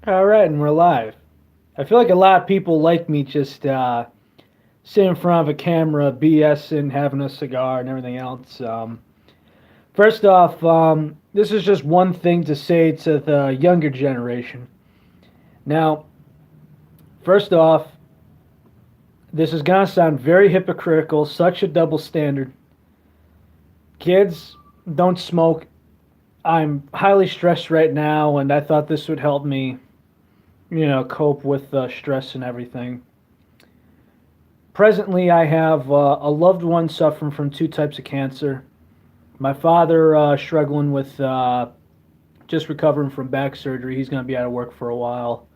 All right, and we're live. I feel like a lot of people like me just sitting in front of a camera, BSing, having a cigar, and everything else. First off, this is just one thing to say to the younger generation. Now, first off, this is going to sound very hypocritical, such a double standard. Kids, don't smoke. I'm highly stressed right now, and I thought this would help me, cope with stress and everything. Presently, I have a loved one suffering from two types of cancer. My father struggling with just recovering from back surgery. He's going to be out of work for a while.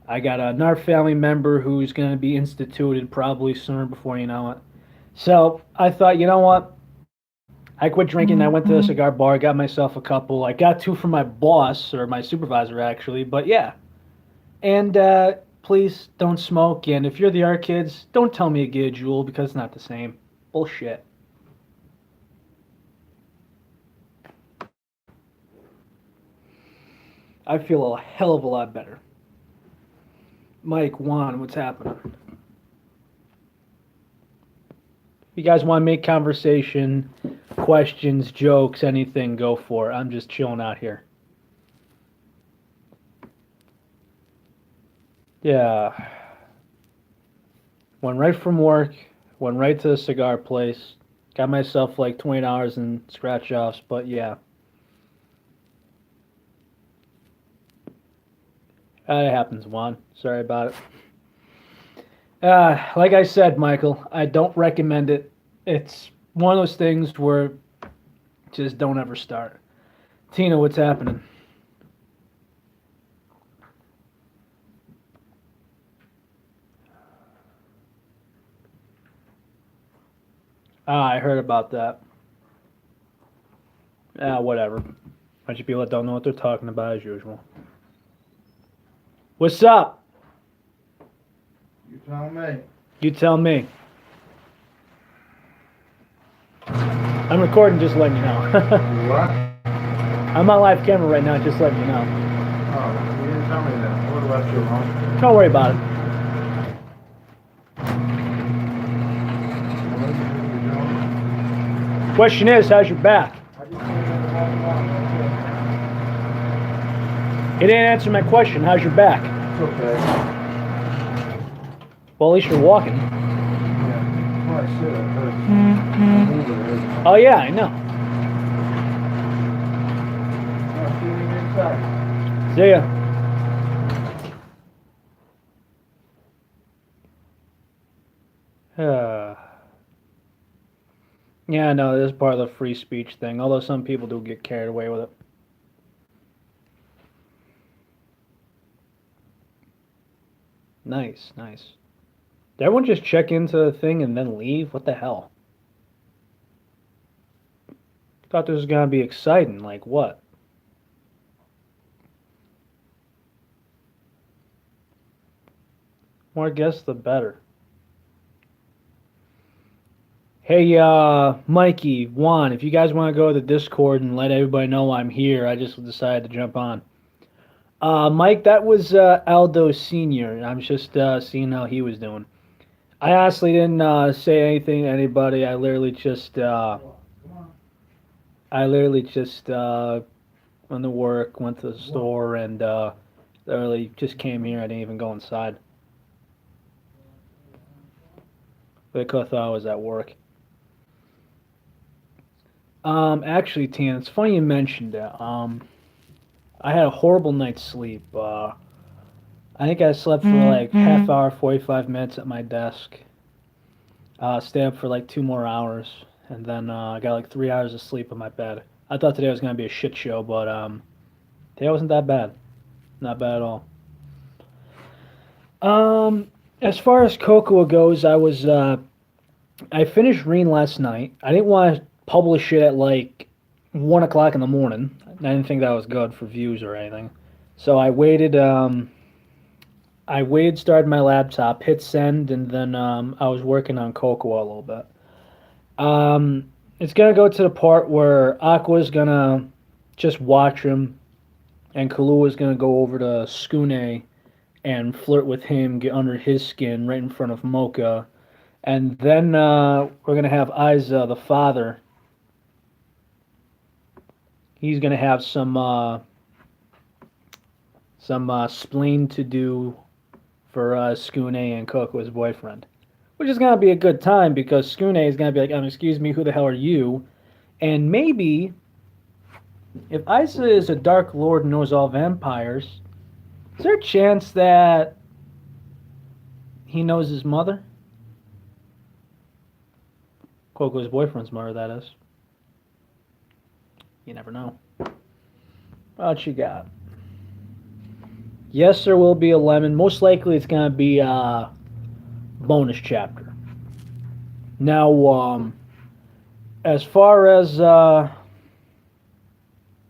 I got another family member who's going to be instituted probably sooner before you know it. So I thought, you know what? I quit drinking. I went to a cigar bar, got myself a couple. I got two from my boss or my supervisor actually. But yeah, and please don't smoke. And if you're the art kids, don't tell me to get a jewel because it's not the same. Bullshit. I feel a hell of a lot better. Mike, Juan, what's happening? If you guys want to make conversation, questions, jokes, anything, go for it. I'm just chilling out here. Yeah. Went right from work, went right to the cigar place. Got myself like $20 in scratch offs, but yeah. It happens, Juan. Sorry about it. Like I said, Michael, I don't recommend it. It's one of those things where just don't ever start. Tina, what's happening? I heard about that. Whatever. Bunch of people that don't know what they're talking about as usual. What's up? You tell me. You tell me. I'm recording, just letting you know. What? I'm on live camera right now, just letting you know. Oh, you didn't tell me that. What about your home? Don't worry about it. Question is, how's your back? He didn't answer my question. How's your back? It's okay. Well, at least you're walking. Yeah. Well, I said it hurts. Move it hurts. Oh, yeah, I know. Now, see me inside. See ya. Yeah, no, this is part of the free speech thing, although some people do get carried away with it. Nice, nice. Did everyone just check into the thing and then leave? What the hell? Thought this was gonna be exciting. Like what? More guests, the better. Hey, Mikey, Juan, if you guys want to go to the Discord and let everybody know I'm here, I just decided to jump on. Mike, that was Aldo Senior. I'm just seeing how he was doing. I honestly didn't say anything to anybody. I literally just went to work, went to the store, and literally just came here. I didn't even go inside. They could have thought I was at work. Actually, Tina, it's funny you mentioned that. I had a horrible night's sleep. I think I slept for like half hour, 45 minutes at my desk. Stayed up for like 2 more hours, and then I got like 3 hours of sleep in my bed. I thought today was gonna be a shit show, but today wasn't that bad. Not bad at all. As far as cocoa goes, I finished reading last night. I didn't want to publish it at like 1 o'clock in the morning. I didn't think that was good for views or anything. So I waited. Started my laptop, hit send, and then I was working on cocoa a little bit. It's gonna go to the part where Aqua's gonna just watch him, and Kahlua is going to go over to Skune and flirt with him, get under his skin right in front of Mocha. And then we're going to have Isa, the father. He's going to have some spleen to do for Skune and Coco, his boyfriend. Which is going to be a good time because Skune is going to be like, excuse me, who the hell are you? And maybe, if Isa is a Dark Lord and knows all vampires, is there a chance that he knows his mother? Coco's boyfriend's mother, that is. You never know. What you got? Yes, there will be a lemon. Most likely it's going to be a bonus chapter. Now, as far as...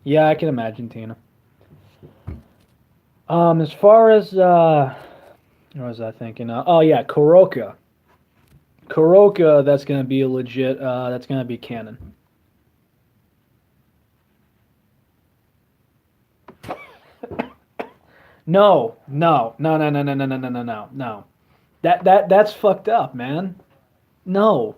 yeah, I can imagine, Tina. As far as... what was I thinking? Oh, yeah, Kuroka. Kuroka, that's going to be a legit... that's going to be canon. No. That's fucked up, man. No.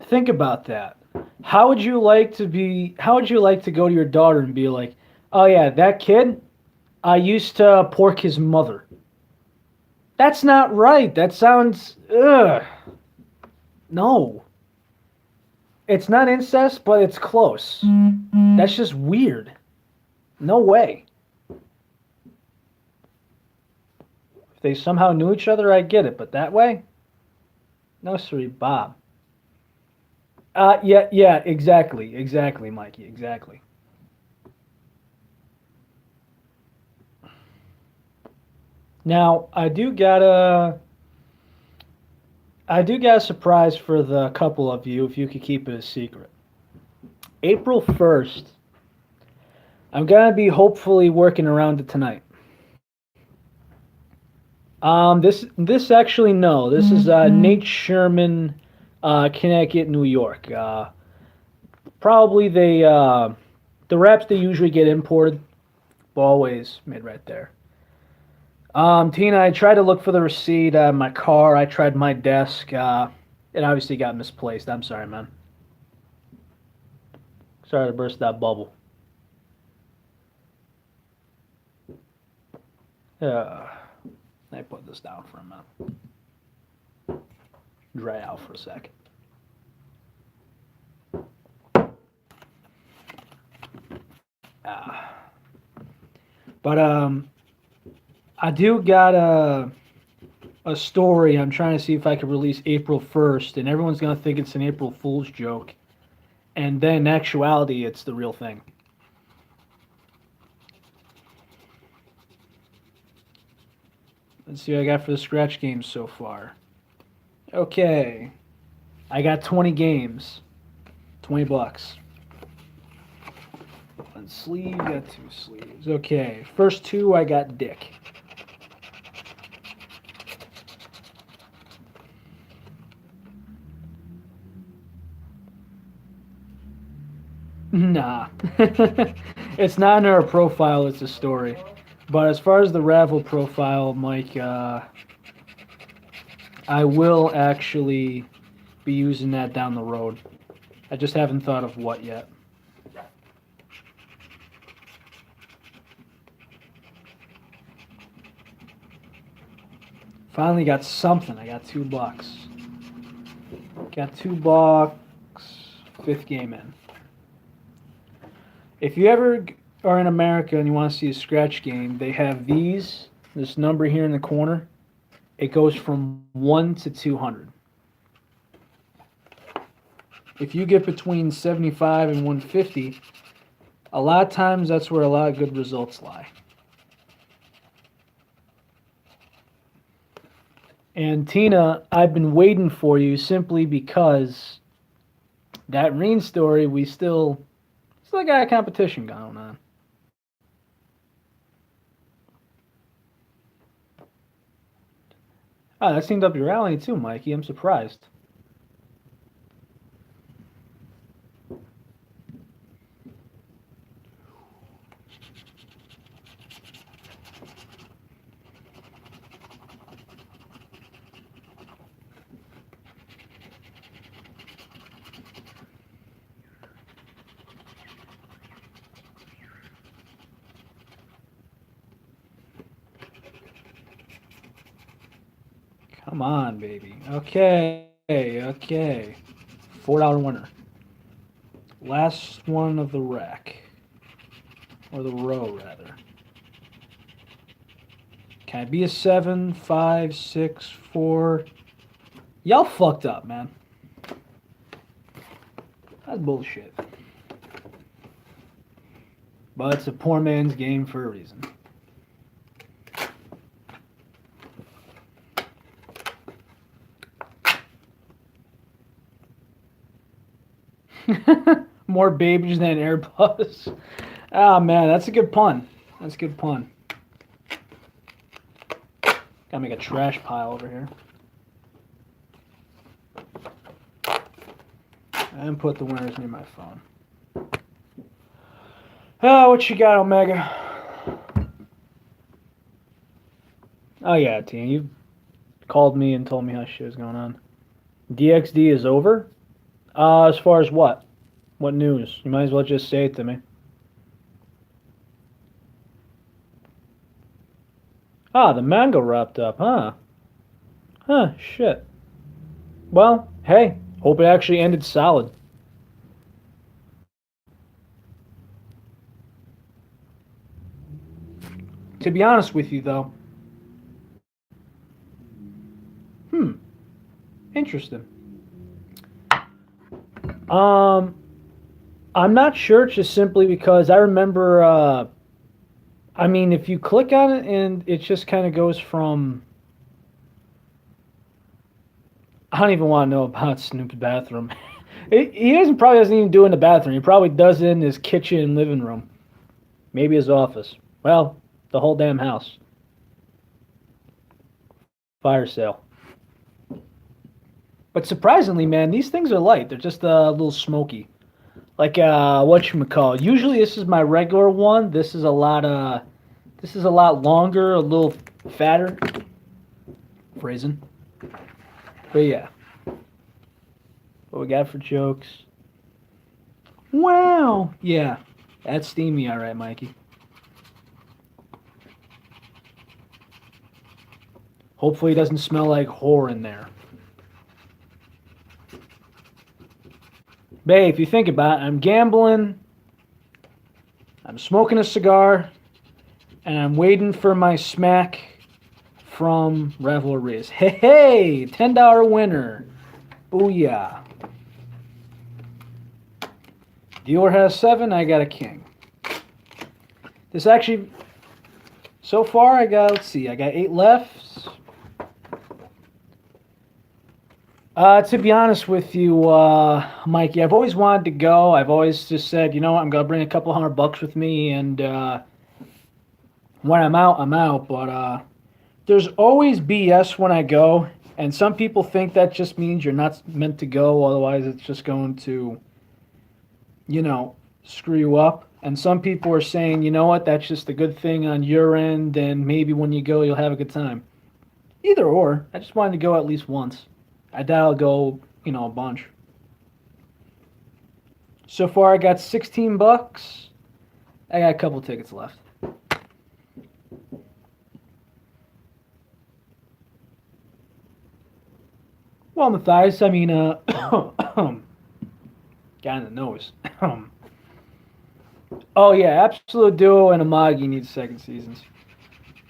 Think about that. How would you like to go to your daughter and be like, "Oh yeah, that kid, I used to pork his mother." That's not right. That sounds ugh. No. It's not incest, but it's close. That's just weird. No way. If they somehow knew each other, I get it, but that way? No, sorry, Bob. Yeah, exactly, Mikey, exactly. Now, I do got a surprise for the couple of you if you could keep it a secret. April 1st, I'm gonna be hopefully working around it tonight. This actually no. This is Nate Sherman, Connecticut, New York. Probably the wraps they usually get imported, always made right there. Tina, I tried to look for the receipt. My car. I tried my desk. It obviously got misplaced. I'm sorry, man. Sorry to burst that bubble. Let me put this down for a minute. Dry out for a second. But I do got a story I'm trying to see if I can release April 1st, and everyone's gonna think it's an April Fool's joke, and then in actuality, it's the real thing. Let's see what I got for the scratch games so far. Okay, I got 20 games, $20. One sleeve, got 2 sleeves. Okay, first 2 I got Dick. Nah. It's not in our profile, it's a story. But as far as the Ravel profile, Mike, I will actually be using that down the road. I just haven't thought of what yet. Finally got something. I got $2. Got $2. 5th game in. If you ever are in America and you want to see a scratch game, they have this number here in the corner. It goes from 1 to 200. If you get between 75 and 150, a lot of times that's where a lot of good results lie. And Tina, I've been waiting for you simply because that Reen story, we still got a competition going on. Oh, that seemed up your alley too, Mikey. I'm surprised. Come on, baby. Okay, okay. $4 winner. Last one of the rack. Or the row, rather. Can it be a 7, 5, 6, 4? Y'all fucked up, man. That's bullshit. But it's a poor man's game for a reason. More babies than Airbus. Ah, man, that's a good pun. That's a good pun. Gotta make a trash pile over here. And put the winners near my phone. Oh, what you got, Omega? Oh, yeah, T. You called me and told me how shit was going on. DXD is over? As far as what? What news? You might as well just say it to me. Ah, the mango wrapped up, huh? Huh, shit. Well, hey, hope it actually ended solid. To be honest with you, though, interesting. I'm not sure, just simply because I remember, I mean, if you click on it and it just kind of goes from, I don't even want to know about Snoop's bathroom. Probably doesn't even do it in the bathroom. He probably does it in his kitchen and living room. Maybe his office. Well, the whole damn house. Fire sale. But surprisingly, man, these things are light. They're just a little smoky. Like whatchamacallit. Usually this is my regular one. This is a lot longer, a little fatter. Phrasing. But yeah. What we got for jokes? Wow. Yeah. That's steamy, alright, Mikey. Hopefully it doesn't smell like whore in there. Babe, if you think about it, I'm gambling, I'm smoking a cigar, and I'm waiting for my smack from Revelries. Hey, $10 winner. Booyah. Dealer has 7, I got a king. This actually, so far I got, let's see, I got 8 left. To be honest with you, Mikey, I've always wanted to go. I've always just said, you know what, I'm going to bring a couple $100 with me, and when I'm out, I'm out. But there's always BS when I go, and some people think that just means you're not meant to go, otherwise it's just going to, you know, screw you up. And some people are saying, you know what, that's just a good thing on your end, and maybe when you go, you'll have a good time. Either or. I just wanted to go at least once. I doubt I'll go, you know, a bunch. So far, I got $16. I got a couple tickets left. Well, Matthias, I mean, got in the nose. Oh, yeah, Absolute Duo and Amagi need second seasons.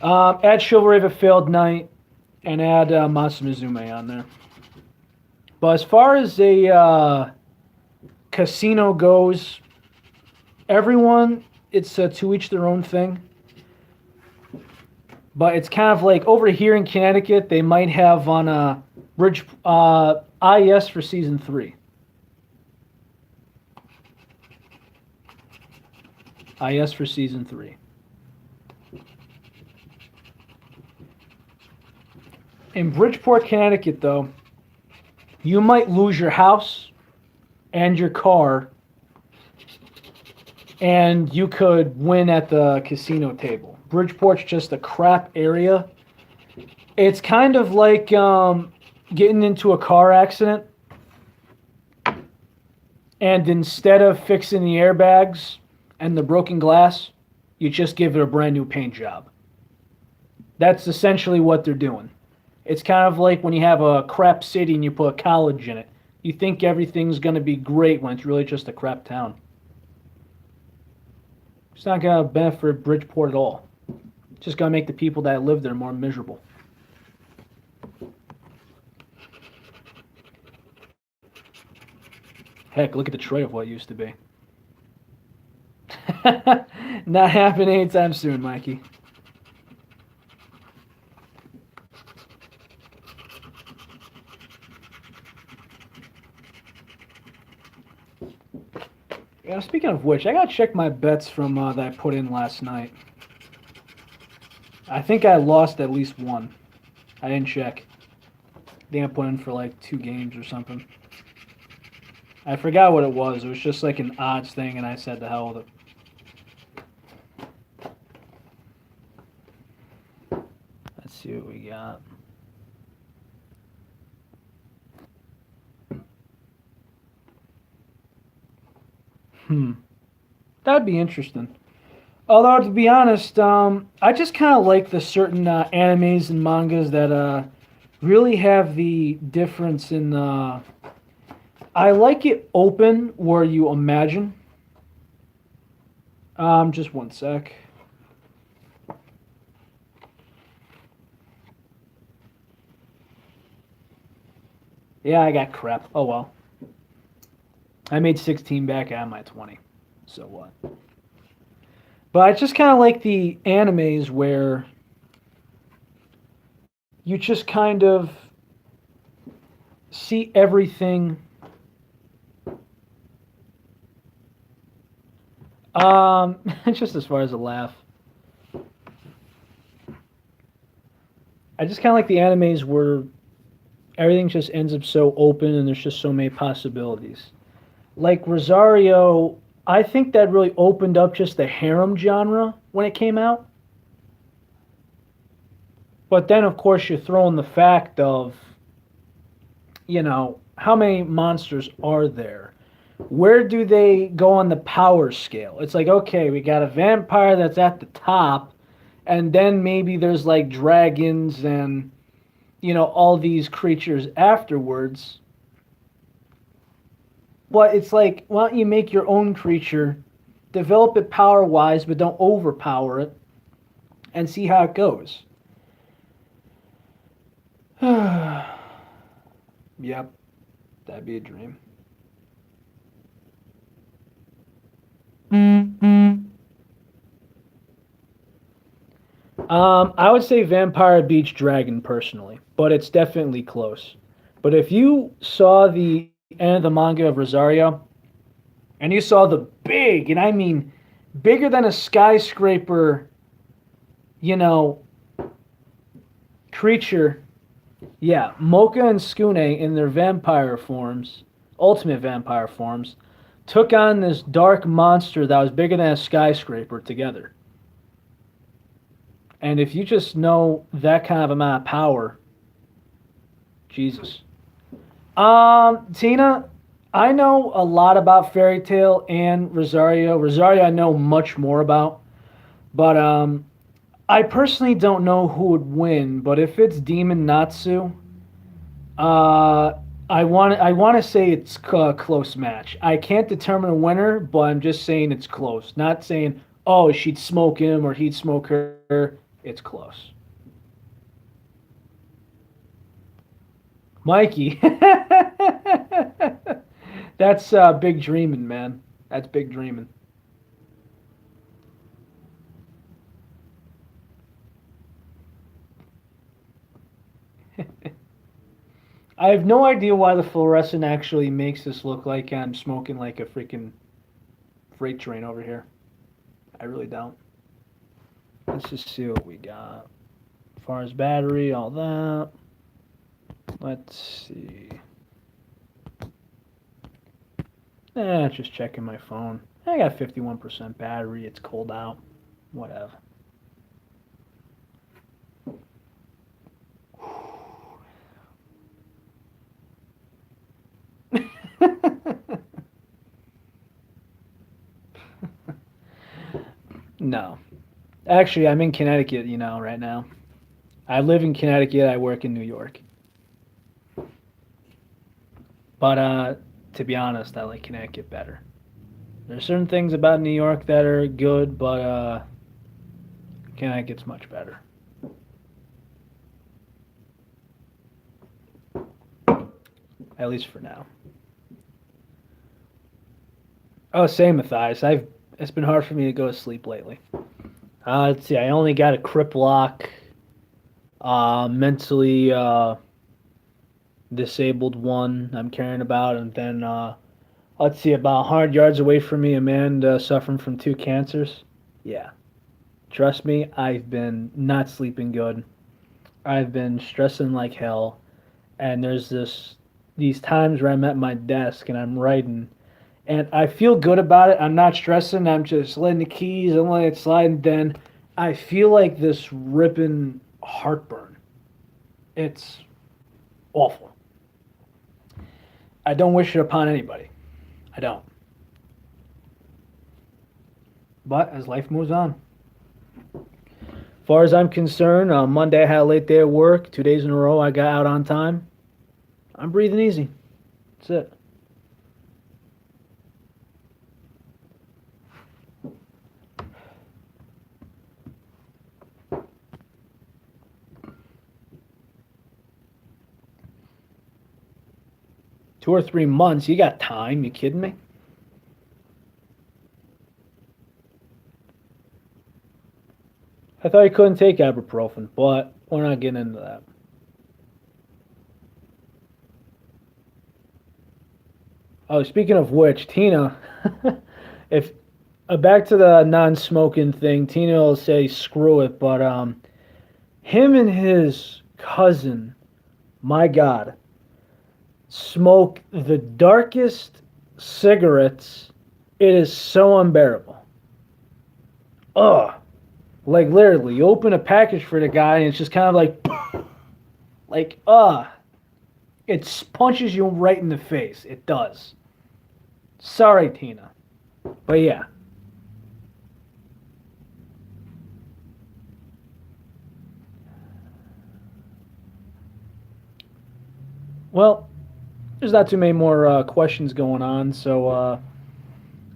Add Chivalry of a Failed Knight, and add Masamuzume on there. But as far as a casino goes, everyone, it's to each their own thing. But it's kind of like over here in Connecticut, they might have on a Bridge IES for season 3. IES for season 3. In Bridgeport, Connecticut, though, you might lose your house and your car, and you could win at the casino table. Bridgeport's just a crap area. It's kind of like getting into a car accident, and instead of fixing the airbags and the broken glass, you just give it a brand new paint job. That's essentially what they're doing. It's kind of like when you have a crap city and you put a college in it. You think everything's going to be great when it's really just a crap town. It's not going to benefit Bridgeport at all. It's just going to make the people that live there more miserable. Heck, look at Detroit of what it used to be. Not happening anytime soon, Mikey. Yeah, speaking of which, I gotta check my bets from that I put in last night. I think I lost at least one. I didn't check. I think I put in for like 2 games or something. I forgot what it was. It was just like an odds thing, and I said the hell with it. Let's see what we got. That'd be interesting. Although to be honest, I just kind of like the certain animes and mangas that really have the difference in. I like it open where you imagine. Just one sec. Yeah, I got crap. Oh well. I made 16 back out of my 20. So what? But I just kind of like the animes where you just kind of see everything. Just as far as a laugh. I just kind of like the animes where everything just ends up so open and there's just so many possibilities. Like Rosario, I think that really opened up just the harem genre when it came out. But then, of course, you throw in the fact of, how many monsters are there? Where do they go on the power scale? It's like, okay, we got a vampire that's at the top, and then maybe there's like dragons and, all these creatures afterwards. But it's like, why don't you make your own creature, develop it power wise, but don't overpower it, and see how it goes? Yep, that'd be a dream. I would say Vampire beats Dragon personally, but it's definitely close. But if you saw the end of the manga of Rosario, and you saw the big, and I mean bigger than a skyscraper, you know, creature, yeah, Mocha and Skune in their vampire forms, ultimate vampire forms, took on this dark monster that was bigger than a skyscraper together. And if you just know that kind of amount of power, Jesus. Tina, I know a lot about Fairy Tail and Rosario. Rosario, I know much more about, but I personally don't know who would win. But if it's Demon Natsu, uh, I want to say it's a close match. I can't determine a winner, but I'm just saying it's close. Not saying oh she'd smoke him or he'd smoke her. It's close. Mikey. That's big dreaming, man. That's big dreaming. I have no idea why the fluorescent actually makes this look like I'm smoking like a freaking freight train over here. I really don't. Let's just see what we got. As far as battery, all that. Let's see. Just checking my phone. I got 51% battery. It's cold out. Whatever. No. Actually, I'm in Connecticut, right now. I live in Connecticut. I work in New York. But to be honest, I like Connecticut better. There's certain things about New York that are good, but Connecticut's much better. At least for now. Oh, same, Matthias. It's been hard for me to go to sleep lately. Let's see. I only got a crip lock, mentally disabled one I'm caring about, and then let's see, about 100 yards away from me, a man suffering from two cancers. Yeah, trust me, I've been not sleeping good. I've been stressing like hell, and there's these times where I'm at my desk and I'm writing, and I feel good about it. I'm not stressing. I'm just letting the keys. I'm letting it slide, and then I feel like this ripping heartburn. It's awful. I don't wish it upon anybody. I don't. But as life moves on. As far as I'm concerned, on Monday I had a late day at work. 2 days in a row I got out on time. I'm breathing easy. That's it. Two or 3 months, you got time. You kidding me? I thought you couldn't take ibuprofen, but we're not getting into that. Oh, speaking of which, Tina, if back to the non-smoking thing, Tina will say screw it, but him and his cousin, my God, smoke the darkest cigarettes. It is so unbearable. Ugh. Like literally, you open a package for the guy and it's just kind of like, it punches you right in the face. It does. Sorry, Tina. But yeah. Well, there's not too many more questions going on, so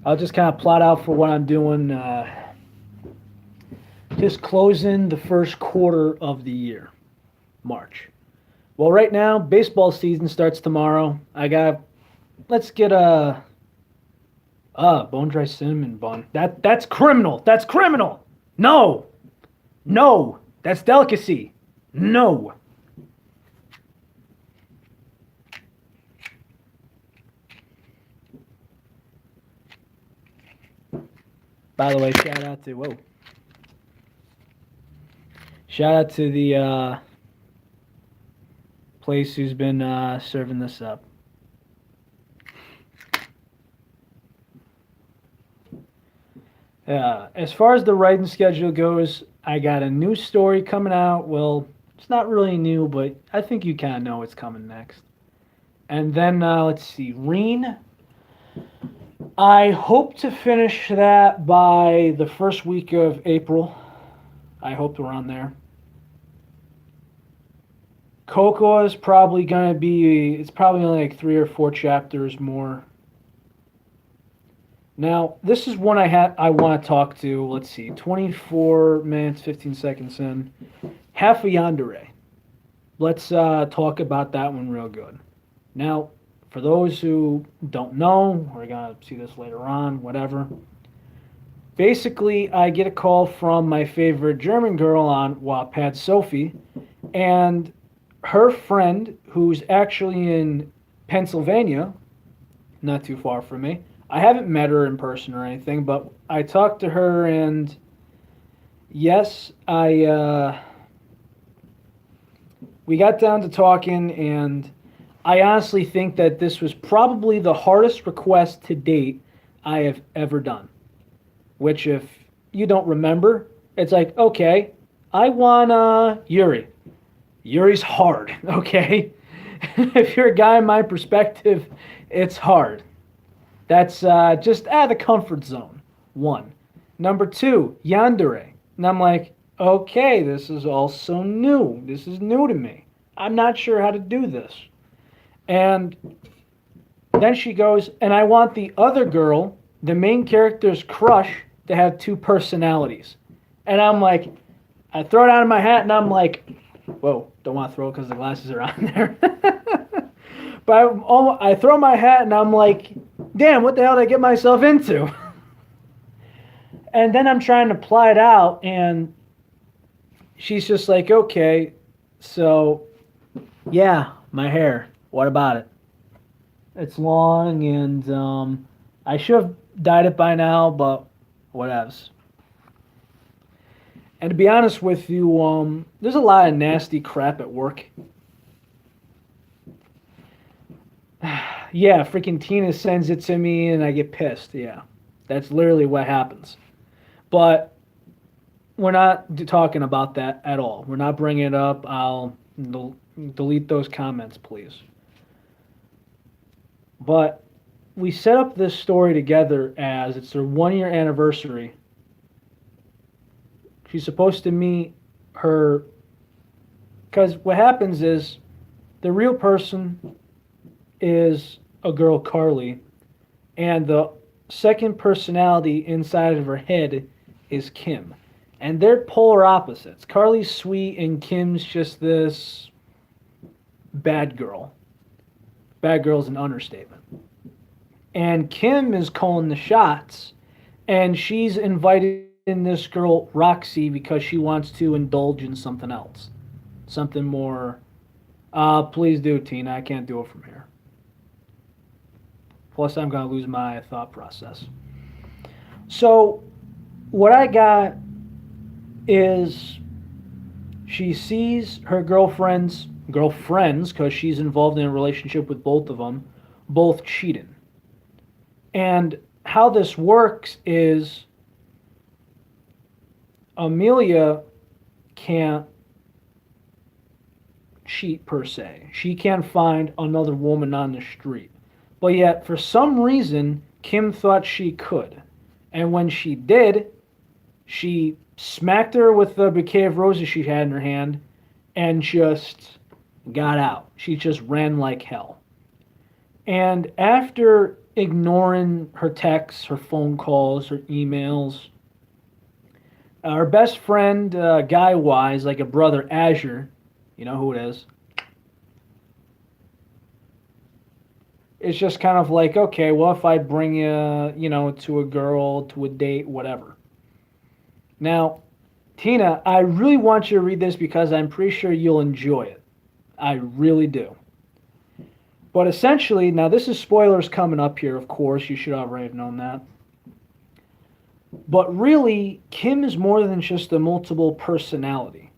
I'll just kind of plot out for what I'm doing. Just closing the first quarter of the year, March. Well, right now, baseball season starts tomorrow. Let's get a bone dry cinnamon bun. That's criminal. That's criminal. No, no, that's delicacy. No. By the way, shout out to the place who's been serving this up. As far as the writing schedule goes, I got a new story coming out. Well, it's not really new, but I think you kind of know what's coming next. And then, let's see, Reen. I hope to finish that by the first week of April. I hope we're on there. Cocoa is probably going to be, it's probably only like 3 or 4 chapters more. Now, this is one I want to talk to. Let's see, 24 minutes, 15 seconds in. Half a Yandere. Let's talk about that one real good. Now, for those who don't know, we're going to see this later on, whatever. Basically, I get a call from my favorite German girl on Wattpad, Sophie, and her friend, who's actually in Pennsylvania, not too far from me. I haven't met her in person or anything, but I talked to her, and yes, we got down to talking, and I honestly think that this was probably the hardest request to date I have ever done. Which, if you don't remember, it's like, okay, I want Yuri. Yuri's hard, okay? If you're a guy in my perspective, it's hard. That's just out of the comfort zone, 1. Number 2, Yandere. And I'm like, Okay, this is also new. This is new to me. I'm not sure how to do this. And then she goes, and I want the other girl, the main character's crush, to have two personalities. And I'm like, I throw it out of my hat, and I'm like, whoa, don't want to throw it because the glasses are on there. But I throw my hat, and I'm like, damn, what the hell did I get myself into? And then I'm trying to ply it out, and she's just like, okay, so yeah, my hair. What about it? It's long, and I should have dyed it by now, but whatevs. And to be honest with you, there's a lot of nasty crap at work. Yeah, freaking Tina sends it to me, and I get pissed. Yeah, that's literally what happens. But we're not talking about that at all. We're not bringing it up. I'll delete those comments, please. But we set up this story together as it's their 1 year anniversary. She's supposed to meet her. Because what happens is the real person is a girl, Carly, and the second personality inside of her head is Kim. And they're polar opposites. Carly's sweet, and Kim's just this bad girl. Bad girl's an understatement. And Kim is calling the shots, and she's invited in this girl, Roxy, because she wants to indulge in something else. Something more. Please do, Tina. I can't do it from here. Plus, I'm going to lose my thought process. So, what I got is she sees her girlfriends, because she's involved in a relationship with both of them, both cheating. And how this works is Amelia can't cheat per se. She can't find another woman on the street. But yet, for some reason, Kim thought she could. And when she did, she smacked her with the bouquet of roses she had in her hand and just got out. She just ran like hell. And after ignoring her texts, her phone calls, her emails, her best friend, guy-wise, like a brother, Azure, you know who it is, it's just kind of like, okay, well, if I bring you, to a girl, to a date, whatever. Now, Tina, I really want you to read this because I'm pretty sure you'll enjoy it. I really do. But essentially, now this is spoilers coming up here, of course. You should already have known that. But really, Kim is more than just a multiple personality.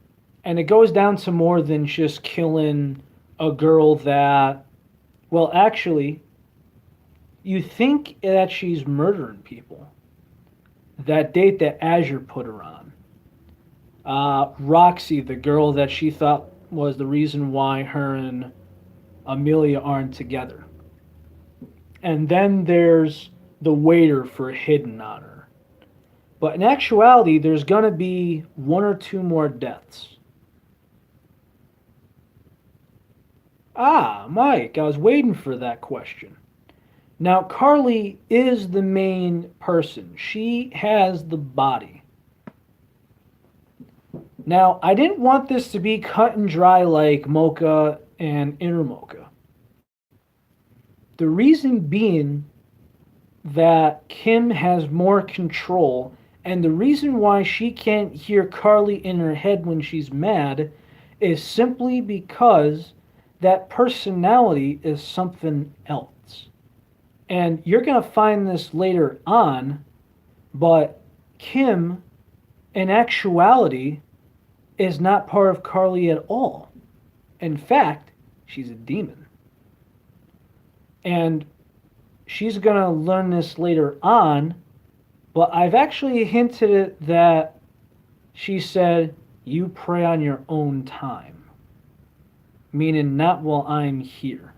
And it goes down to more than just killing a girl that, well, actually, you think that she's murdering people. That date that Azure put her on. Roxy, the girl that she thought was the reason why her and Amelia aren't together. And then there's the waiter for Hidden on her. But in actuality, there's going to be one or two more deaths. Ah, Mike, I was waiting for that question. Now, Carly is the main person. She has the body. Now, I didn't want this to be cut and dry like Mocha and Inner Mocha. The reason being that Kim has more control, and the reason why she can't hear Carly in her head when she's mad is simply because that personality is something else. And you're going to find this later on, but Kim, in actuality, is not part of Carly at all. In fact, she's a demon. And she's going to learn this later on, but I've actually hinted it that she said, you pray on your own time. Meaning not while I'm here.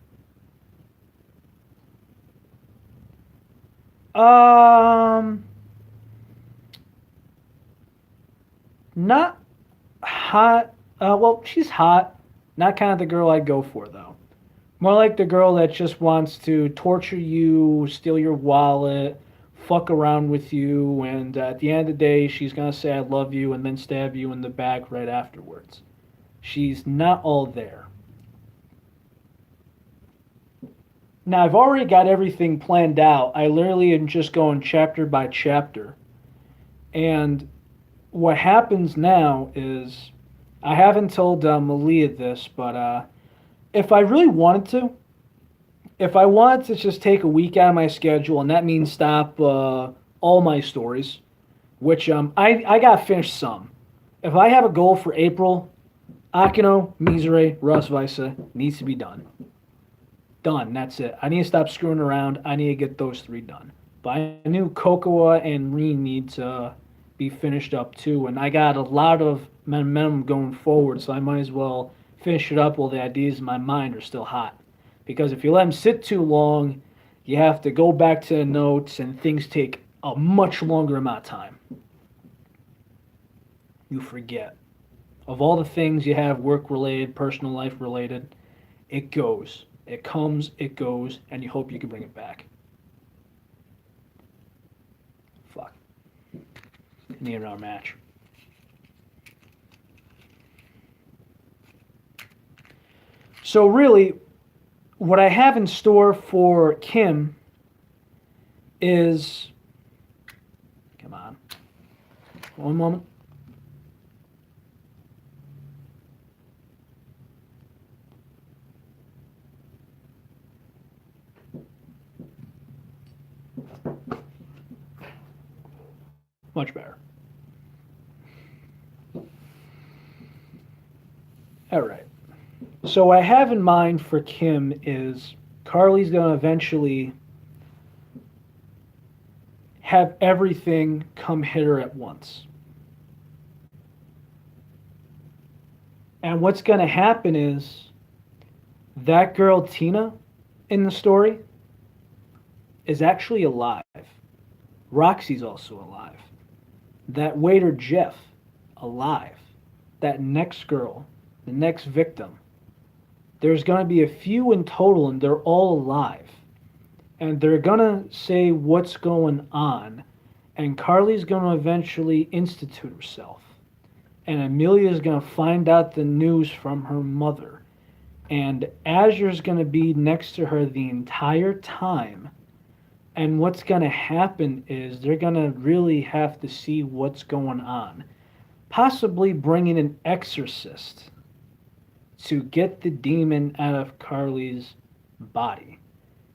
Not hot. Well, she's hot. Not kind of the girl I'd go for, though. More like the girl that just wants to torture you, steal your wallet, fuck around with you, and at the end of the day, she's going to say, I love you, and then stab you in the back right afterwards. She's not all there. Now, I've already got everything planned out. I literally am just going chapter by chapter. And what happens now is, I haven't told Malia this, but if I really wanted to, if I wanted to just take a week out of my schedule, and that means stop all my stories, which I got finished some. If I have a goal for April, Akino, Misere, Rosvisa needs to be done. Done. That's it. I need to stop screwing around. I need to get those 3 done. But I knew Kokoa and Reen need to be finished up too, and I got a lot of momentum going forward, so I might as well finish it up while the ideas in my mind are still hot. Because if you let them sit too long, you have to go back to the notes, and things take a much longer amount of time. You forget. Of all the things you have, work-related, personal life-related, it goes. It comes, it goes, and you hope you can bring it back. Fuck. I need another match. So really, what I have in store for Kim is... Come on. One moment. Much better. All right. So what I have in mind for Kim is Carly's going to eventually have everything come hit her at once. And what's going to happen is that girl Tina in the story is actually alive. Roxy's also alive. That waiter Jeff, alive. That next girl, the next victim. There's going to be a few in total, and they're all alive. And they're going to say what's going on. And Carly's going to eventually institute herself. And Amelia's going to find out the news from her mother. And Azure's going to be next to her the entire time. And what's going to happen is they're going to really have to see what's going on. Possibly bringing an exorcist to get the demon out of Carly's body.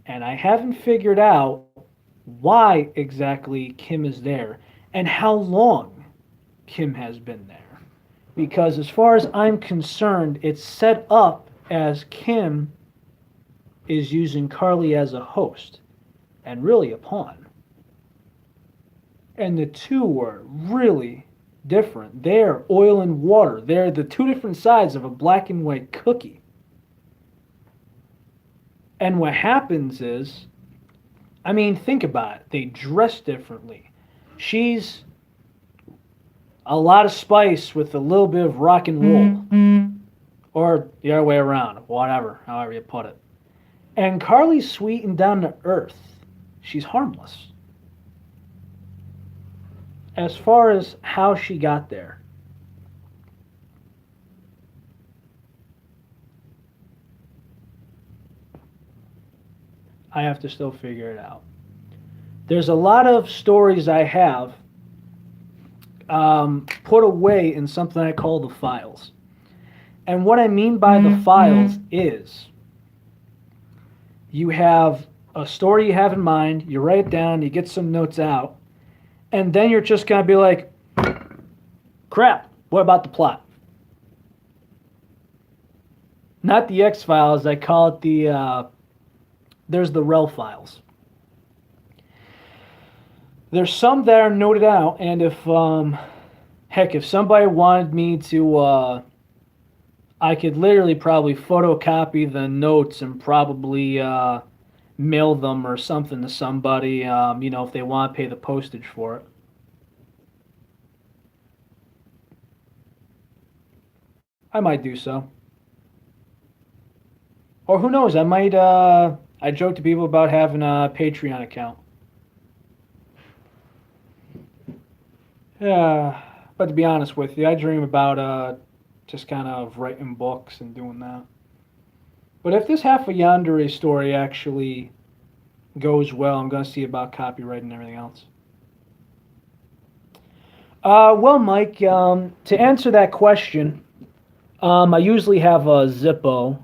And I haven't figured out why exactly Kim is there and how long Kim has been there. Because as far as I'm concerned, it's set up as Kim is using Carly as a host. And really a pawn. And the two are really different. They're oil and water. They're the 2 different sides of a black and white cookie. And what happens is, I mean, think about it. They dress differently. She's a lot of spice with a little bit of rock and roll. Or the other way around. Whatever, however you put it. And Carly's sweet and down to earth. She's harmless. As far as how she got there, I have to still figure it out. There's a lot of stories I have put away in something I call the files. And what I mean by the files is you have a story you have in mind, you write it down, you get some notes out, and then you're just going to be like, crap, what about the plot? Not the X-Files, I call it there's the Rel files. There's some that are noted out, and if somebody wanted me to, I could literally probably photocopy the notes and probably mail them or something to somebody, if they want to pay the postage for it. I might do so. Or who knows? I might. I joke to people about having a Patreon account. Yeah, but to be honest with you, I dream about just kind of writing books and doing that. But if this half a yandere story actually goes well, I'm gonna see about copyright and everything else. Well, Mike, to answer that question, I usually have a Zippo.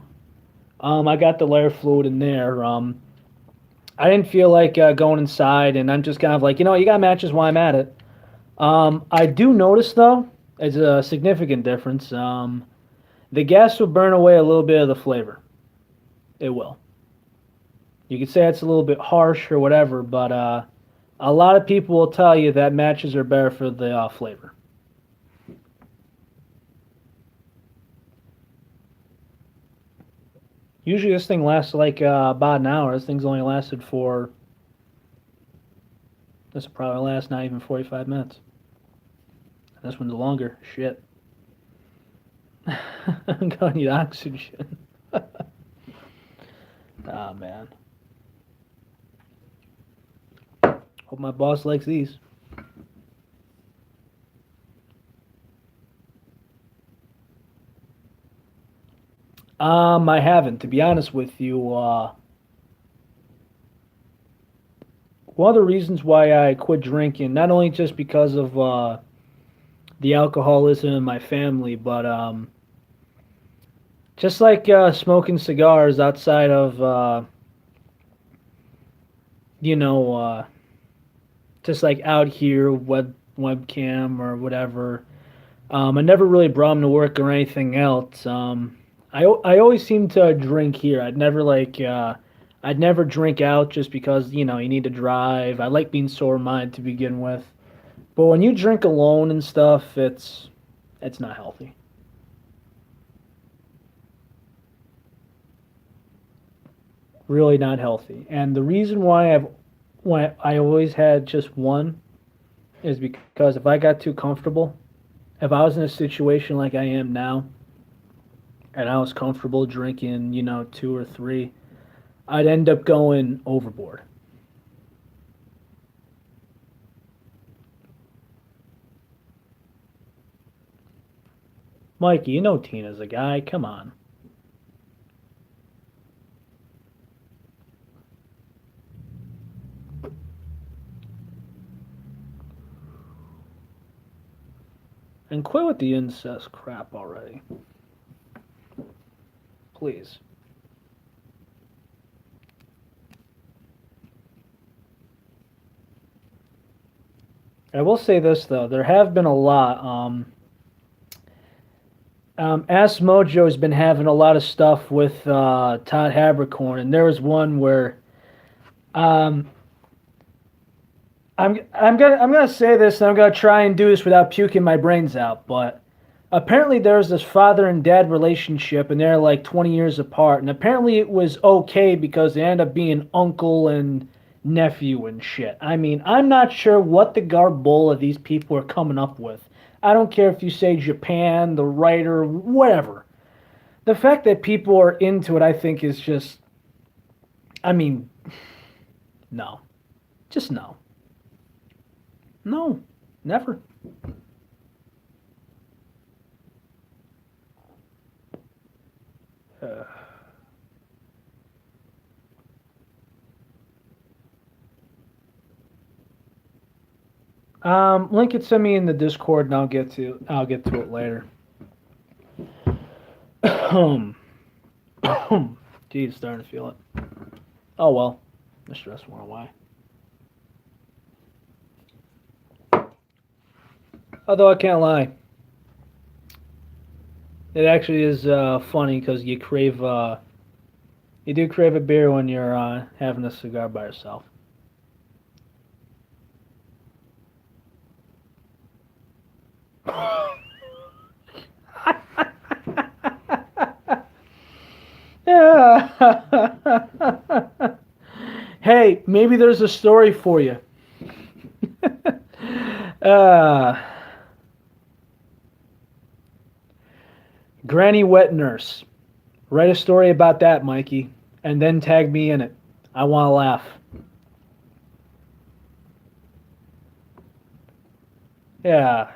I got the layer fluid in there. I didn't feel like going inside, and I'm just kind of like, you got matches while I'm at it. I do notice though, it's a significant difference. The gas will burn away a little bit of the flavor. It will. You could say it's a little bit harsh or whatever, but a lot of people will tell you that matches are better for the flavor. Usually this thing lasts like about an hour. This thing's only lasted for, this will probably last not even 45 minutes. This one's longer. Shit. I'm gonna need oxygen. Ah, man. Hope my boss likes these. I haven't, to be honest with you. One of the reasons why I quit drinking, not only just because of the alcoholism in my family, but just like smoking cigars outside of, you know, just like out here, webcam or whatever. I never really brought them to work or anything else. I always seem to drink here. I'd never drink out just because you need to drive. I like being sober minded to begin with, but when you drink alone and stuff, it's not healthy. Really not healthy. And the reason why I always had just one is because if I got too comfortable, if I was in a situation like I am now, and I was comfortable drinking, two or three, I'd end up going overboard. Mikey, you know Tina's a guy. Come on. And quit with the incest crap already. Please. I will say this though, there have been a lot. Ask Mojo's been having a lot of stuff with Todd Habercorn, and there was one where um, I'm gonna say this, and I'm gonna try and do this without puking my brains out. But apparently, there's this father and dad relationship, and they're like 20 years apart. And apparently, it was okay because they end up being uncle and nephew and shit. I mean, I'm not sure what the garbola these people are coming up with. I don't care if you say Japan, the writer, whatever. The fact that people are into it, I think, is just. I mean, no, just no. No, never. Uh, link it to me in the Discord, and I'll get to it later. Geez, starting to feel it. Oh well, the stress went away. Although I can't lie, it actually is funny because you do crave a beer when you're having a cigar by yourself. Yeah. Hey, maybe there's a story for you. uh, Granny Wet Nurse. Write a story about that, Mikey, and then tag me in it. I want to laugh. Yeah.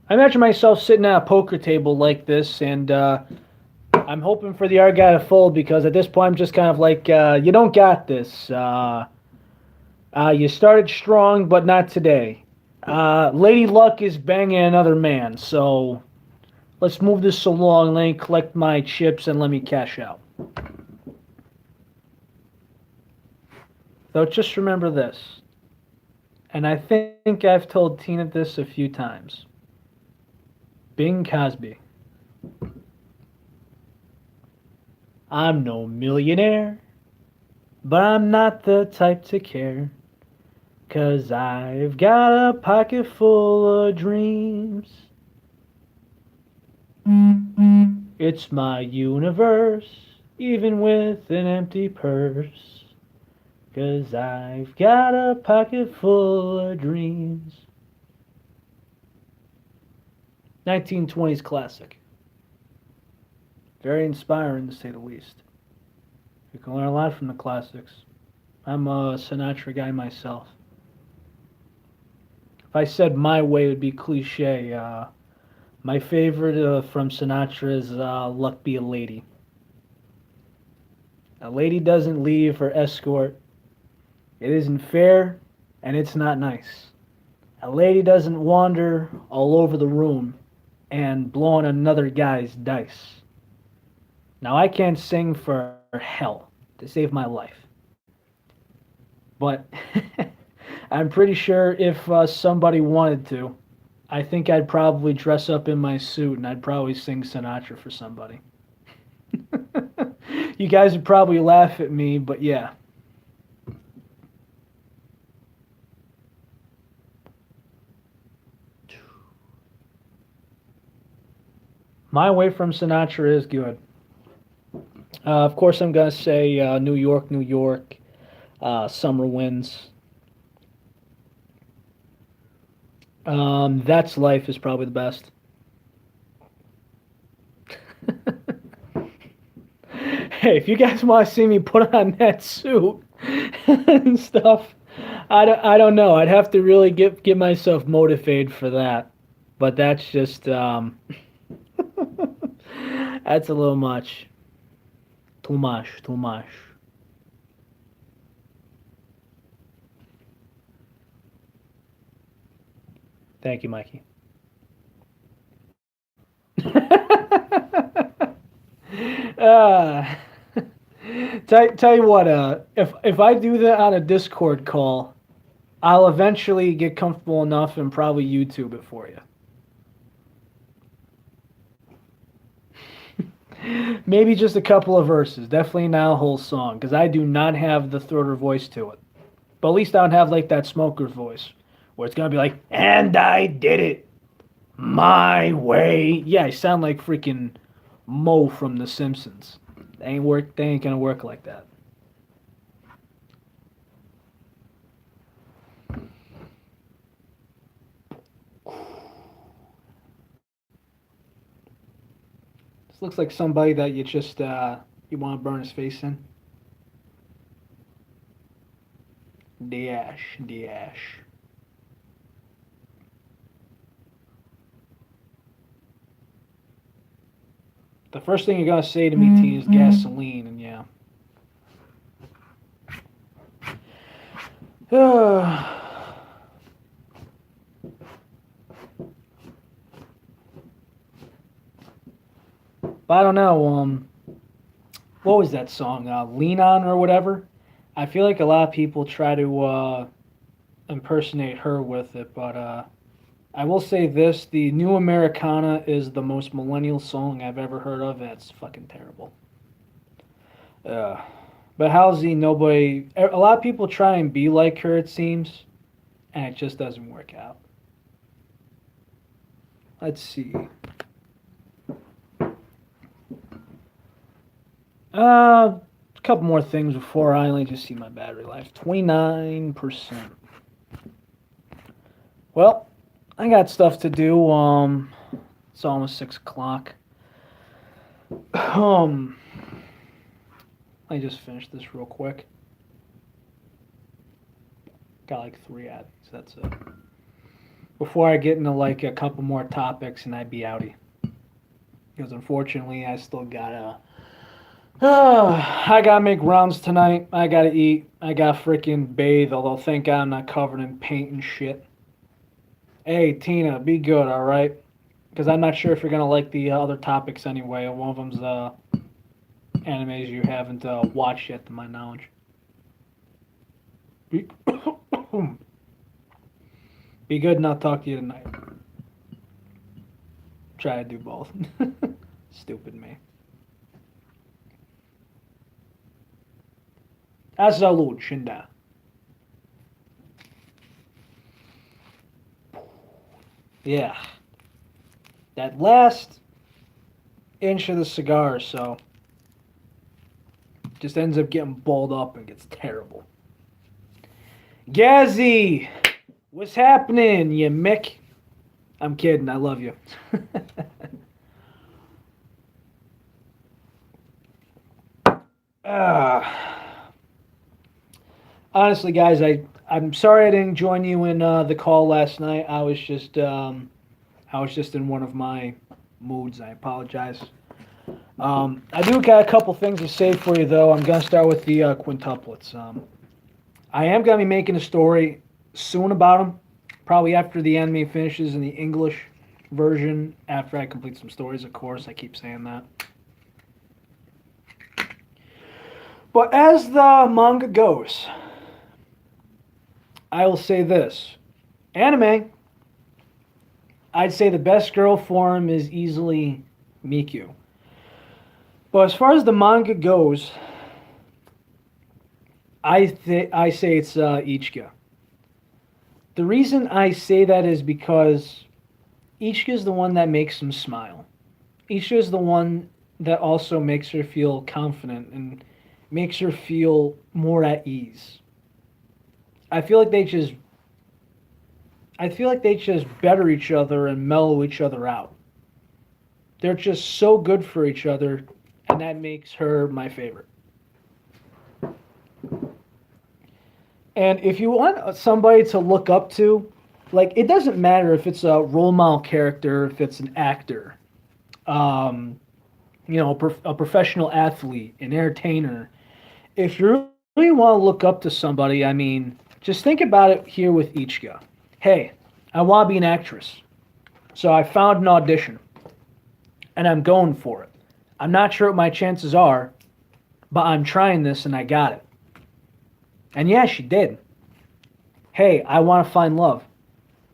I imagine myself sitting at a poker table like this, and I'm hoping for the art guy to fold because at this point I'm just kind of like, you don't got this. You started strong, but not today. Lady Luck is banging another man, so let's move this along. Let me collect my chips and let me cash out. Though just remember this, and I think I've told Tina this a few times. Bing Cosby. I'm no millionaire, but I'm not the type to care. 'Cause I've got a pocket full of dreams. It's my universe, even with an empty purse. 'Cause I've got a pocket full of dreams. 1920s classic. Very inspiring to say the least. You can learn a lot from the classics. I'm a Sinatra guy myself. If I said my way, it would be cliche. My favorite from Sinatra is Luck Be a Lady. A lady doesn't leave her escort. It isn't fair, and it's not nice. A lady doesn't wander all over the room and blow on another guy's dice. Now, I can't sing for hell to save my life. But I'm pretty sure if somebody wanted to, I think I'd probably dress up in my suit and I'd probably sing Sinatra for somebody. You guys would probably laugh at me, but yeah. My Way from Sinatra is good. Of course, I'm going to say New York, New York, Summer Winds. That's Life is probably the best. Hey, if you guys want to see me put on that suit and stuff, I don't know. I'd have to really get myself motivated for that. But that's just that's a little much. Too much, too much. Thank you, Mikey. uh, tell you what, if I do that on a Discord call, I'll eventually get comfortable enough and probably YouTube it for you. Maybe just a couple of verses. Definitely not a whole song, because I do not have the throat or voice to it. But at least I don't have like that smoker's voice, where it's gonna be like, "And I did it my way." Yeah, I sound like freaking Mo from The Simpsons. They ain't work. They ain't gonna work like that. This looks like somebody that you just you want to burn his face in. Dash, dash. The first thing you're gonna say to me, T, is gasoline, and yeah. But I don't know. What was that song? Lean On or whatever. I feel like a lot of people try to impersonate her with it, but I will say this: the New Americana is the most millennial song I've ever heard of. And it's fucking terrible. But Halsey, nobody. A lot of people try and be like her, it seems, and it just doesn't work out. Let's see. A couple more things before I only just see my battery life. 29%. Well, I got stuff to do. Let's It's almost 6 o'clock. Let me just finish this real quick. Got like 3 ads. That's it. Before I get into like a couple more topics and I'd be outie. Because unfortunately, I still gotta. I gotta make rounds tonight. I gotta eat. I gotta freaking bathe. Although thank God I'm not covered in paint and shit. Hey Tina, be good, all right? Because I'm not sure if you're gonna like the other topics anyway. One of them's animes you haven't watched yet, to my knowledge. Be, be good, and I'll talk to you tonight. Try to do both. Stupid me. Azalud Shinda. Yeah. That last inch of the cigar, so just ends up getting balled up and gets terrible. Gazzy! What's happening, you Mick? I'm kidding, I love you. Honestly, guys, I'm sorry I didn't join you in the call last night. I was just in one of my moods. I apologize. I do got a couple things to say for you, though. I'm gonna start with the quintuplets. I am gonna be making a story soon about them, probably after the anime finishes in the English version. After I complete some stories, of course. I keep saying that. But as the manga goes, I will say this. Anime, I'd say the best girl form is easily Miku. But as far as the manga goes, I say it's Ichika. The reason I say that is because Ichika is the one that makes him smile. Ichika is the one that also makes her feel confident and makes her feel more at ease. I feel like they just better each other and mellow each other out. They're just so good for each other, and that makes her my favorite. And if you want somebody to look up to, like, it doesn't matter if it's a role model character, if it's an actor, a professional athlete, an entertainer. If you really want to look up to somebody, I mean, just think about it here with Ichika. Hey, I want to be an actress. So I found an audition. And I'm going for it. I'm not sure what my chances are, but I'm trying this and I got it. And yeah, she did. Hey, I want to find love.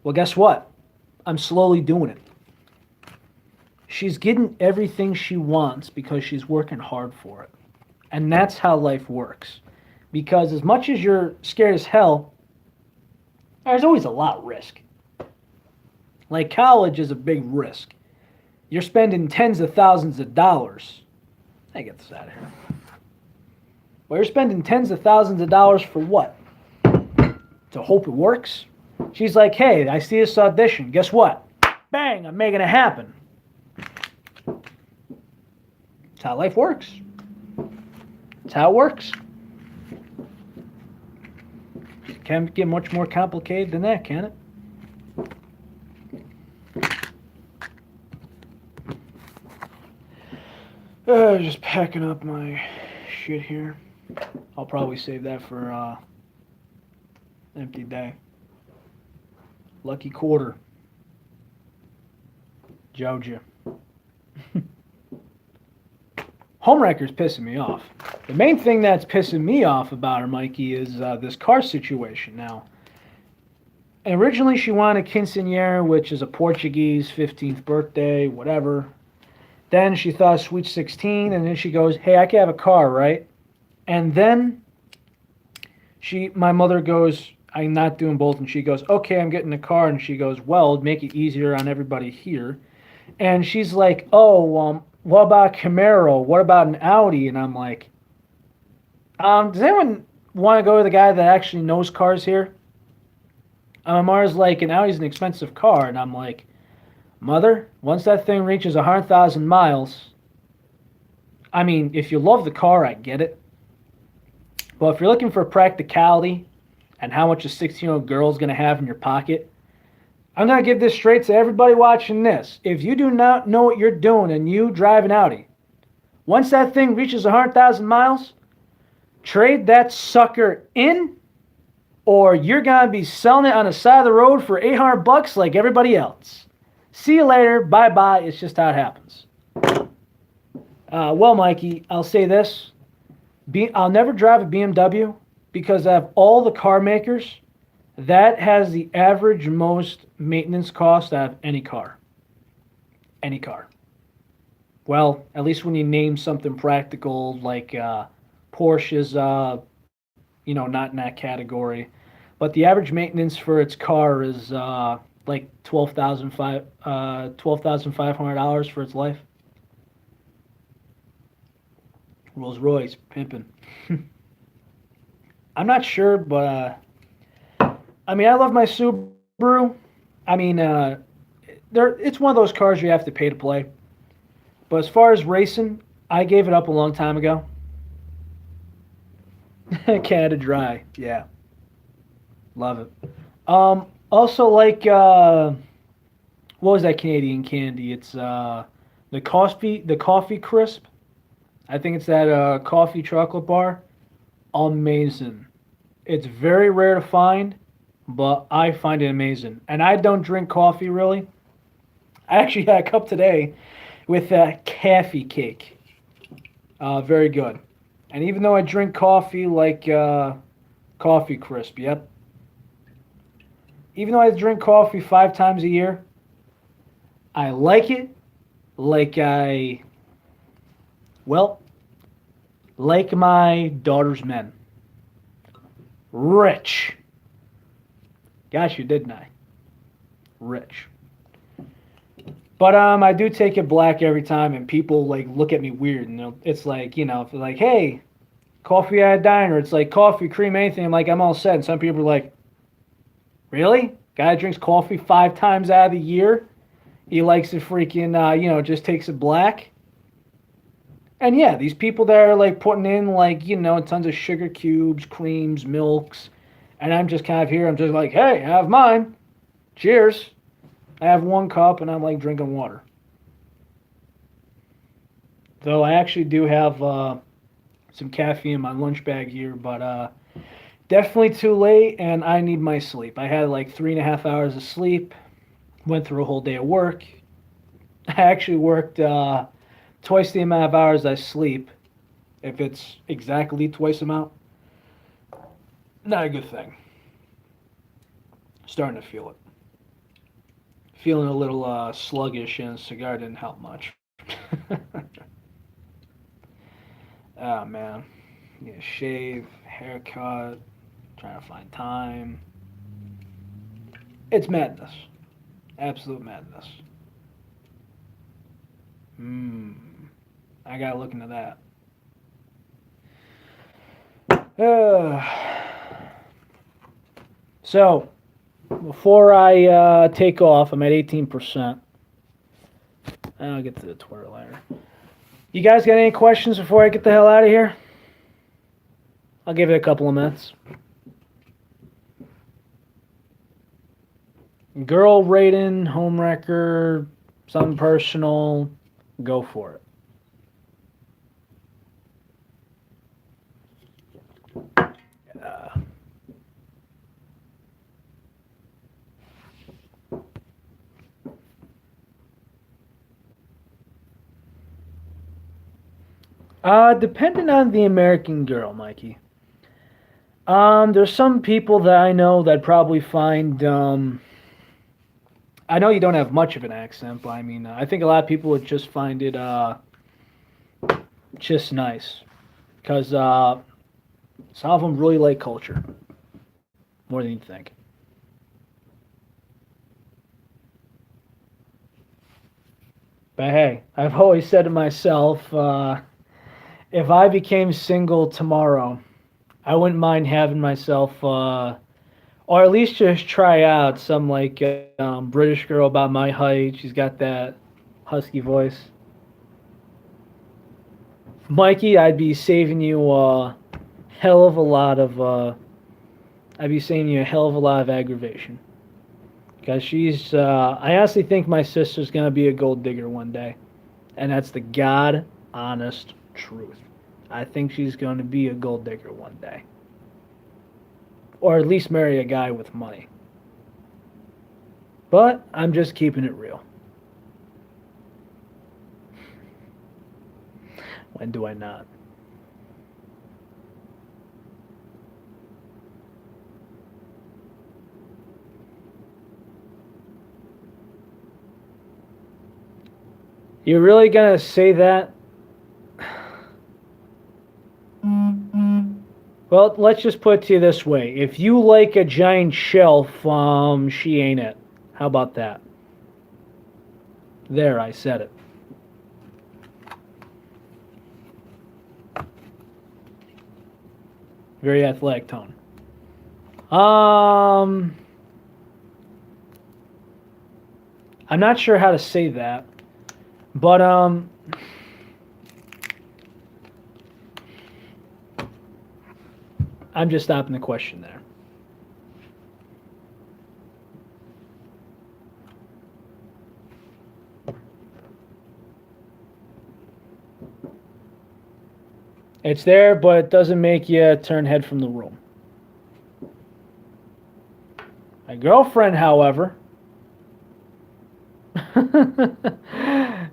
Well, guess what? I'm slowly doing it. She's getting everything she wants because she's working hard for it. And that's how life works. Because as much as you're scared as hell, there's always a lot of risk. Like college is a big risk. You're spending tens of thousands of dollars. I get this out of here. Well, you're spending tens of thousands of dollars for what? To hope it works? She's like, hey, I see this audition. Guess what? Bang, I'm making it happen. That's how life works. That's how it works. It can't get much more complicated than that, can it? Just packing up my shit here. I'll probably save that for empty day. Lucky quarter. Georgia. Homewrecker's pissing me off. The main thing that's pissing me off about her, Mikey, is this car situation now. Originally, she wanted a quinceañera, which is a Portuguese 15th birthday, whatever. Then she thought Sweet 16, and then she goes, hey, I can have a car, right? And then my mother goes, I'm not doing both. And she goes, okay, I'm getting a car. And she goes, well, it'd make it easier on everybody here. And she's like, oh, what about a Camaro? What about an Audi? And I'm like, does anyone want to go to the guy that actually knows cars here? Mara's like, an Audi's an expensive car. And I'm like, Mother, once that thing reaches 100,000 miles, I mean, if you love the car, I get it. But if you're looking for practicality and how much a 16-year-old girl is going to have in your pocket, I'm going to give this straight to everybody watching this. If you do not know what you're doing and you drive an Audi, once that thing reaches 100,000 miles, trade that sucker in, or you're going to be selling it on the side of the road for $800 like everybody else. See you later. Bye-bye. It's just how it happens. Well, Mikey, I'll say this. I'll never drive a BMW because out of all the car makers, that has the average most maintenance cost out of any car. Any car. Well, at least when you name something practical like Porsche's, not in that category. But the average maintenance for its car is like $12,500 for its life. Rolls Royce, pimping. I'm not sure, but I mean, I love my Subaru. I mean, it's one of those cars you have to pay to play. But as far as racing, I gave it up a long time ago. Canada Dry, yeah, love it. Also like what was that Canadian candy? It's the coffee crisp. I think it's that coffee chocolate bar. Amazing. It's very rare to find, but I find it amazing. And I don't drink coffee really. I actually had a cup today with a coffee cake. Very good. And even though I drink coffee like coffee crisp, yep. Even though I drink coffee 5 times a year, I like it like like my daughter's men. Rich. Gosh, you didn't I? Rich. But I do take it black every time, and people like look at me weird, and it's like, if they're like, hey, coffee at a diner, it's like coffee, cream, anything. I'm like, I'm all set. And some people are like, really? Guy drinks coffee 5 times out of the year. He likes it freaking, just takes it black. And yeah, these people that are like putting in like, tons of sugar cubes, creams, milks. And I'm just kind of here. I'm just like, hey, have mine. Cheers. I have 1 cup and I'm like drinking water. Though I actually do have some caffeine in my lunch bag here, but definitely too late and I need my sleep. I had like 3.5 hours of sleep. Went through a whole day of work. I actually worked twice the amount of hours I sleep. If it's exactly twice the amount, not a good thing. Starting to feel it. Feeling a little sluggish, and cigar didn't help much. Oh man, yeah, shave, haircut, trying to find time. It's madness, absolute madness. I gotta look into that. So, before I take off, I'm at 18%. I'll get to the Twitter later. You guys got any questions before I get the hell out of here? I'll give it a couple of minutes. Girl rating, homewrecker, something personal, go for it. Depending on the American girl, Mikey. There's some people that I know that probably find, I know you don't have much of an accent, but I mean, I think a lot of people would just find it, just nice. Because, some of them really like culture. More than you think. But hey, I've always said to myself, if I became single tomorrow, I wouldn't mind having myself or at least just try out some like British girl about my height. She's got that husky voice. Mikey, I'd be saving you a hell of a lot of. I'd be saving you a hell of a lot of aggravation. Because she's. I honestly think my sister's gonna be a gold digger one day, and that's the God honest truth. I think she's going to be a gold digger one day, or at least marry a guy with money. But I'm just keeping it real. When do I not? You're really gonna say that? Well, let's just put it to you this way. If you like a giant shelf, she ain't it. How about that? There, I said it. Very athletic tone. I'm not sure how to say that, but I'm just stopping the question there. It's there, but it doesn't make you turn head from the room. My girlfriend, however.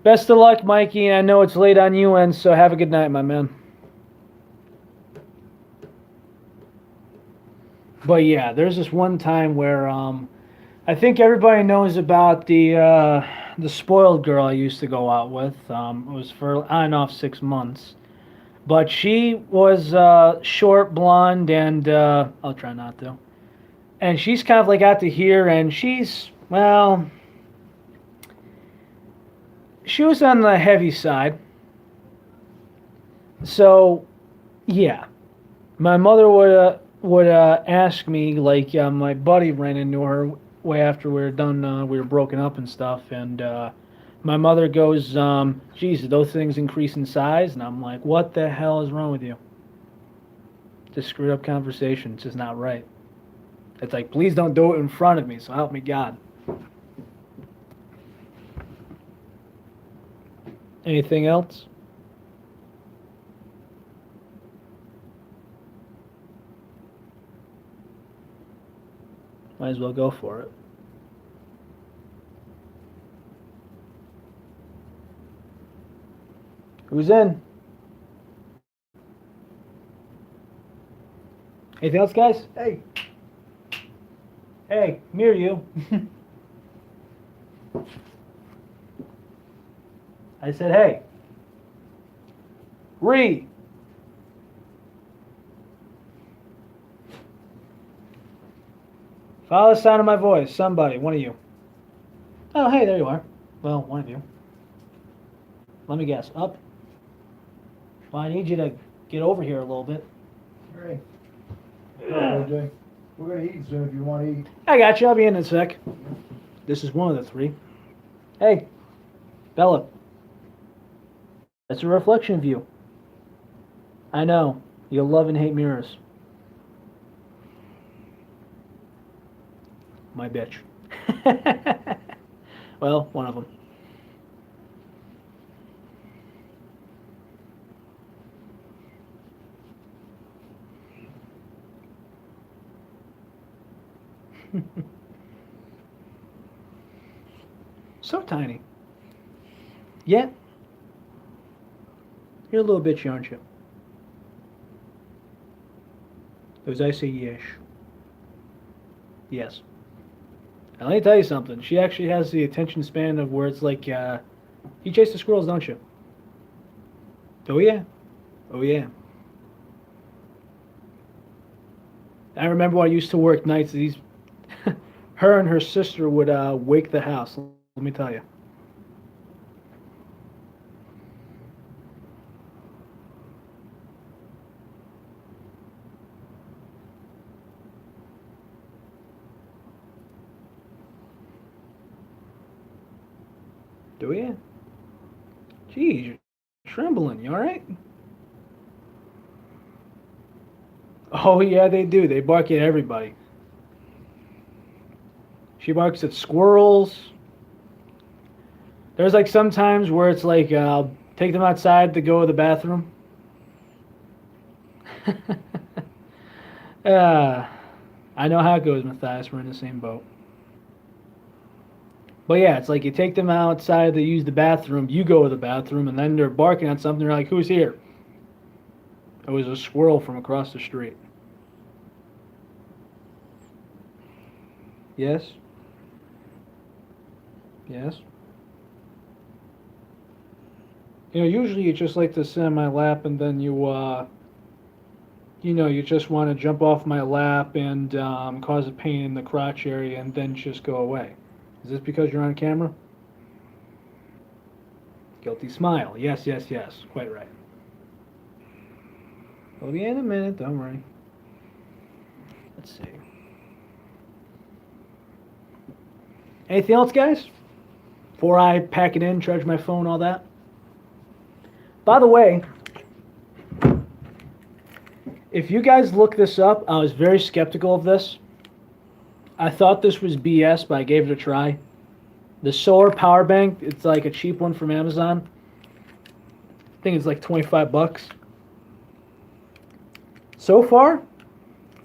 Best of luck, Mikey. I know it's late on you, and so have a good night, my man. But yeah, there's this one time where I think everybody knows about the spoiled girl I used to go out with. It was for on and off 6 months. But she was short, blonde, and I'll try not to. And she's kind of like out to here, and she's, well, she was on the heavy side. So, yeah. My mother would ask me, like, my buddy ran into her way after we were done, we were broken up and stuff, and my mother goes, geez, did those things increase in size? And I'm like, what the hell is wrong with you? Just screwed up conversation. It's just not right. It's like, please don't do it in front of me, so help me God. Anything else? Might as well go for it. Who's in? Anything else, guys? Hey, Hey, me or you? I said, hey. Re. Follow the sound of my voice. Somebody, one of you. Oh, hey, there you are. Well, one of you. Let me guess. Up. Well, I need you to get over here a little bit. hey. What's up, OJ? We're gonna eat soon if you want to eat. I got you. I'll be in a sec. This is one of the three. Hey, Bella. That's a reflection of you. I know. You love and hate mirrors. My bitch. Well, one of them. So tiny. Yet, you're a little bitchy, aren't you? As I say, yes. Yes. And let me tell you something. She actually has the attention span of where it's like, you chase the squirrels, don't you? Oh, yeah. Oh, yeah. I remember when I used to work nights, these, her and her sister would wake the house, let me tell you. Do you? Jeez, you're trembling. You all right? Oh yeah, they do. They bark at everybody. She barks at squirrels. There's like some times where it's like take them outside to go to the bathroom. uh, I know how it goes, Matthias. We're in the same boat. But yeah, it's like you take them outside to use the bathroom, you go to the bathroom, and then they're barking at something. They're like, "Who's here?" It was a squirrel from across the street. Yes. Yes. Usually you just like to sit on my lap, and then you just want to jump off my lap and cause a pain in the crotch area, and then just go away. Is this because you're on camera? Guilty smile. Yes, yes, yes. Quite right. We'll be in a minute. Don't worry. Let's see. Anything else, guys? Before I pack it in, charge my phone, all that. By the way, if you guys look this up, I was very skeptical of this. I thought this was BS, but I gave it a try. The solar power bank, it's like a cheap one from Amazon. I think it's like 25 bucks. So far,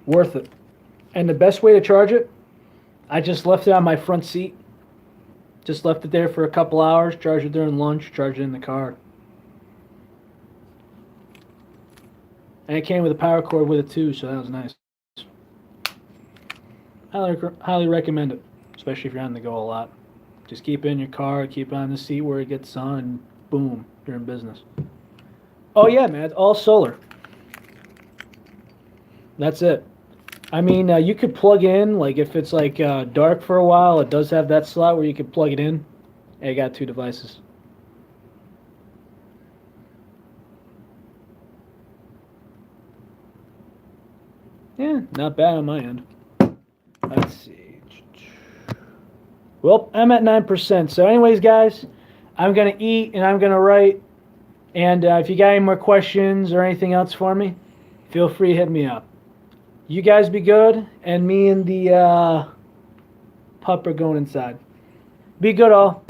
worth it. And the best way to charge it, I just left it on my front seat. Just left it there for a couple hours, charged it during lunch, charged it in the car. And it came with a power cord with it too, so that was nice. Highly recommend it, especially if you're on the go a lot. Just keep it in your car, keep it on the seat where it gets sun, and boom, you're in business. Oh yeah, man, it's all solar. That's it. I mean, you could plug in, like if it's like dark for a while, it does have that slot where you could plug it in. I got 2 devices. Yeah, not bad on my end. Let's see. Well, I'm at 9%. So anyways, guys, I'm going to eat and I'm going to write. And if you got any more questions or anything else for me, feel free to hit me up. You guys be good, and me and the pup are going inside. Be good, all.